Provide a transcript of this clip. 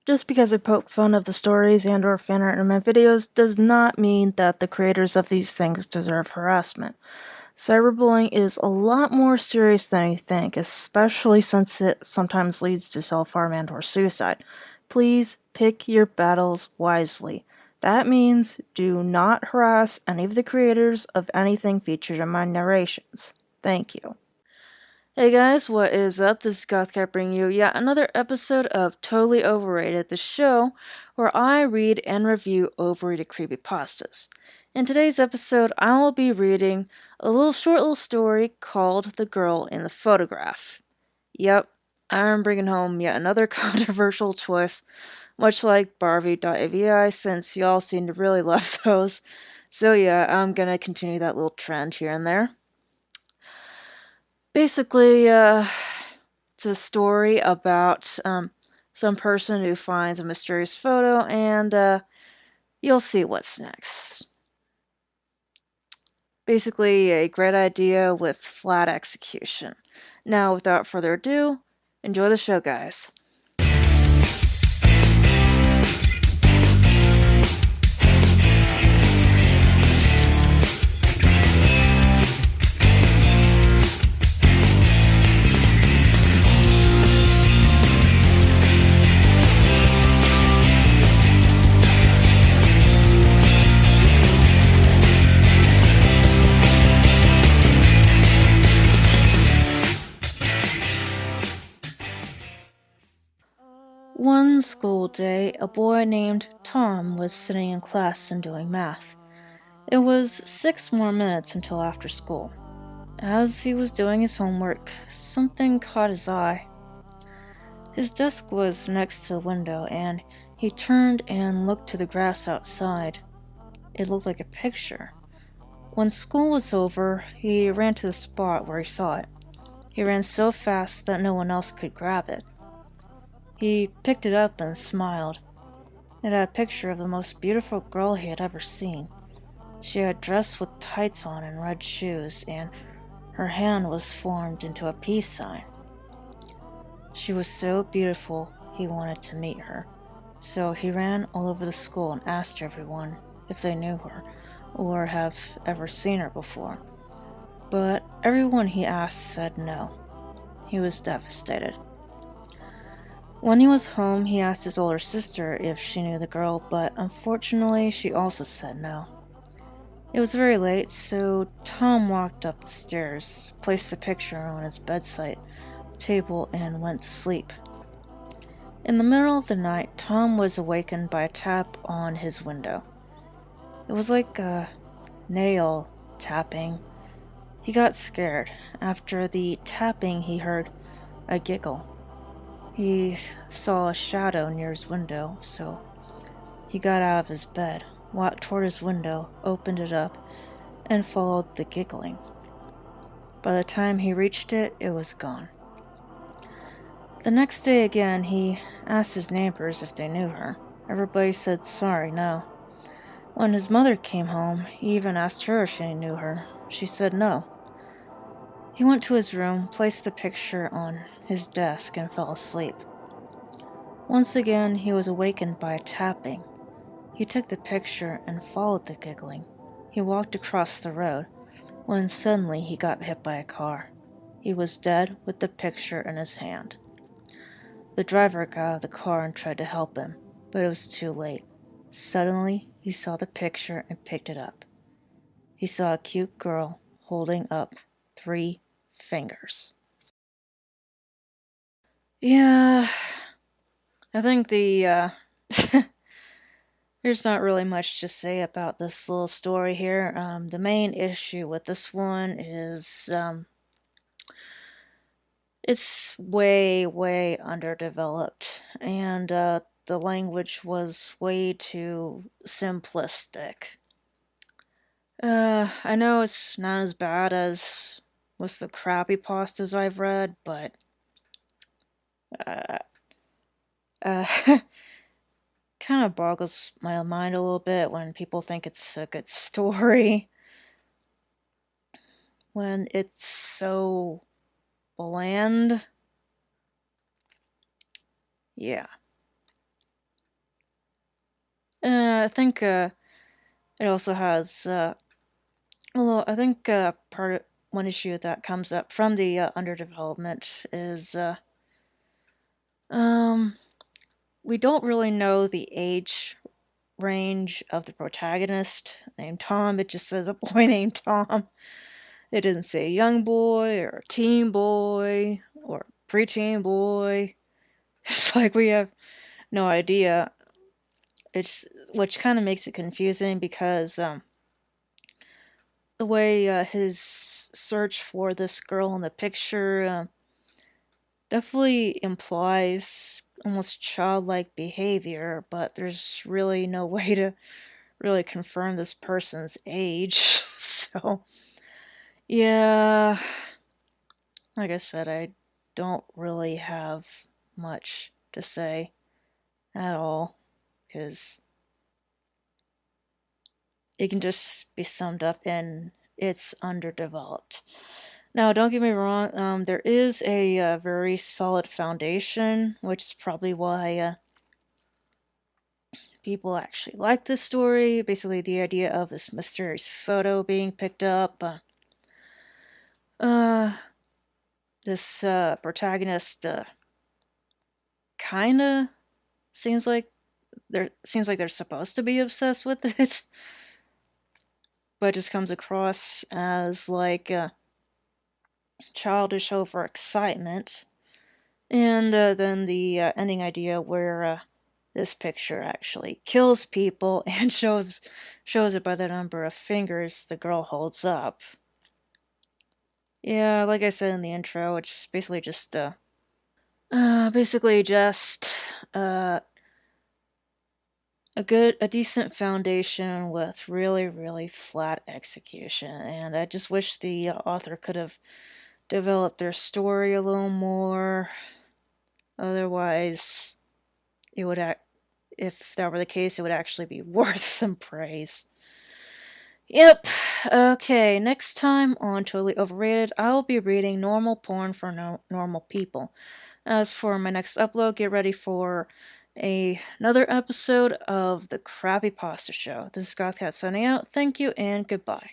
Just because I poke fun of the stories and or fan art in my videos does not mean that the creators of these things deserve harassment. Cyberbullying is a lot more serious than you think, especially since it sometimes leads to self-harm and or suicide. Please pick your battles wisely. That means do not harass any of the creators of anything featured in my narrations. Thank you. Hey guys, what is up? This is Gothcat bringing you yet another episode of Totally Overrated, the show where I read and review overrated creepypastas. In today's episode, I will be reading a short little story called The Girl in the Photograph. Yep, I'm bringing home yet another controversial choice, much like Barbie.avi, since y'all seem to really love those. So yeah, I'm gonna continue that little trend here and there. Basically, it's a story about some person who finds a mysterious photo, and you'll see what's next. Basically, a great idea with flat execution. Now, without further ado, enjoy the show, guys. One school day, a boy named Tom was sitting in class and doing math. It was 6 more minutes until after school. As he was doing his homework, something caught his eye. His desk was next to the window, and he turned and looked to the grass outside. It looked like a picture. When school was over, he ran to the spot where he saw it. He ran so fast that no one else could grab it. He picked it up and smiled. It had a picture of the most beautiful girl he had ever seen. She had dressed with tights on and red shoes, and her hand was formed into a peace sign. She was so beautiful, he wanted to meet her. So he ran all over the school and asked everyone if they knew her or have ever seen her before. But everyone he asked said no. He was devastated. When he was home, he asked his older sister if she knew the girl, but unfortunately she also said no. It was very late, so Tom walked up the stairs, placed the picture on his bedside table, and went to sleep. In the middle of the night, Tom was awakened by a tap on his window. It was like a nail tapping. He got scared. After the tapping, he heard a giggle. He saw a shadow near his window, so he got out of his bed, walked toward his window, opened it up, and followed the giggling. By the time he reached it, it was gone. The next day again, he asked his neighbors if they knew her. Everybody said sorry, no. When his mother came home, he even asked her if she knew her. She said no. He went to his room, placed the picture on his desk, and fell asleep. Once again, he was awakened by a tapping. He took the picture and followed the giggling. He walked across the road, when suddenly he got hit by a car. He was dead with the picture in his hand. The driver got out of the car and tried to help him, but it was too late. Suddenly, he saw the picture and picked it up. He saw a cute girl holding up 3 fingers. Yeah, I think there's not really much to say about this little story here. The main issue with this one is it's way, way underdeveloped, and the language was way too simplistic. I know it's not as bad as most of the crappy pastas I've read, but uh, uh, kind of boggles my mind a little bit when people think it's a good story when it's so bland. Yeah. I think it also has although I think one issue that comes up from the underdevelopment is um we don't really know the age range of the protagonist named Tom. It just says a boy named Tom. It didn't say young boy or teen boy or preteen boy. It's like we have no idea. It's which kind of makes it confusing because the way his search for this girl in the picture definitely implies almost childlike behavior, but there's really no way to really confirm this person's age. So, yeah, like I said, I don't really have much to say at all because it can just be summed up in it's underdeveloped. Now, don't get me wrong, there is a very solid foundation, which is probably why people actually like this story. Basically, the idea of this mysterious photo being picked up. Uh, this protagonist kind of seems like they're supposed to be obsessed with it, but it just comes across as like childish over excitement. And then the ending idea where this picture actually kills people and shows it by the number of fingers the girl holds up. Yeah, like I said in the intro, it's basically just uh, a decent foundation with really, really flat execution. And I just wish the author could have developed their story a little more. Otherwise, it would act if that were the case, it would actually be worth some praise. Yep. Okay, next time on Totally Overrated, I'll be reading normal porn for normal people. As for my next upload, get ready for another episode of the Crappy Pasta Show. This is Gothcat signing out. Thank you and goodbye.